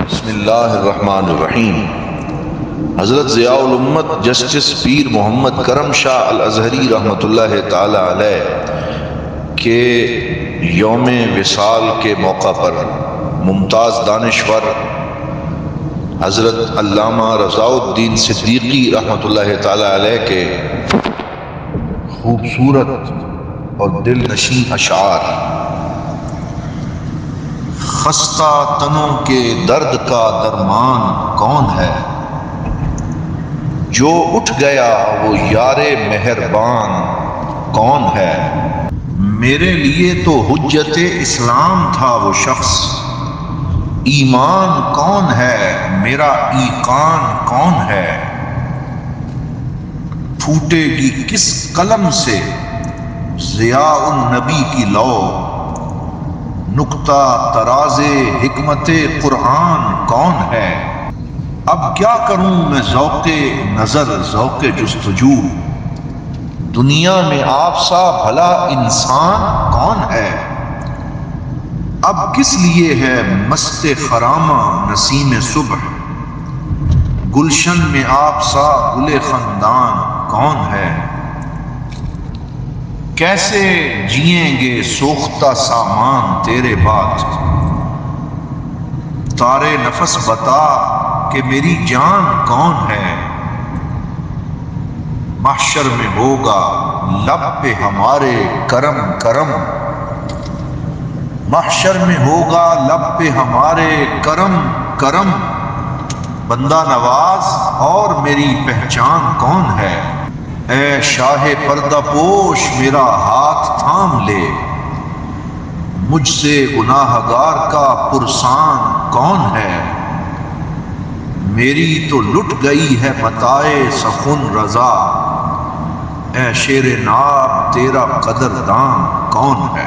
بسم اللہ الرحمن الرحیم۔ حضرت ضیاء الامت جسٹس پیر محمد کرم شاہ الازہری رحمۃ اللہ تعالی علیہ کے یوم وصال کے موقع پر ممتاز دانشور حضرت علامہ رضاء الدین صدیقی رحمۃ اللہ تعالی علیہ کے خوبصورت اور دل نشین اشعار خستہ تنوں کے درد کا درمان کون ہے، جو اٹھ گیا وہ یار مہربان کون ہے۔ میرے لیے تو حجت اسلام تھا وہ شخص، ایمان کون ہے میرا ایقان کون ہے۔ پھوٹے گی کس قلم سے ضیاء النبی کی لو، نقطہ تراز حکمت قرآن کون ہے۔ اب کیا کروں میں ذوق نظر ذوق جستجو، دنیا میں آپ سا بھلا انسان کون ہے۔ اب کس لیے ہے مست خرامہ نسیم صبح، گلشن میں آپ سا گل خندان کون ہے۔ کیسے جئیں گے سوختہ سامان تیرے بعد، تارے نفس بتا کہ میری جان کون ہے۔ محشر میں ہوگا لب پہ ہمارے کرم کرم، محشر میں ہوگا لب پہ ہمارے کرم کرم، بندہ نواز اور میری پہچان کون ہے۔ اے شاہ پردہ پوش میرا ہاتھ تھام لے، مجھ سے گناہ گار کا پرسان کون ہے۔ میری تو لٹ گئی ہے متاع سخن رضا، اے شیر ناب تیرا قدردان کون ہے۔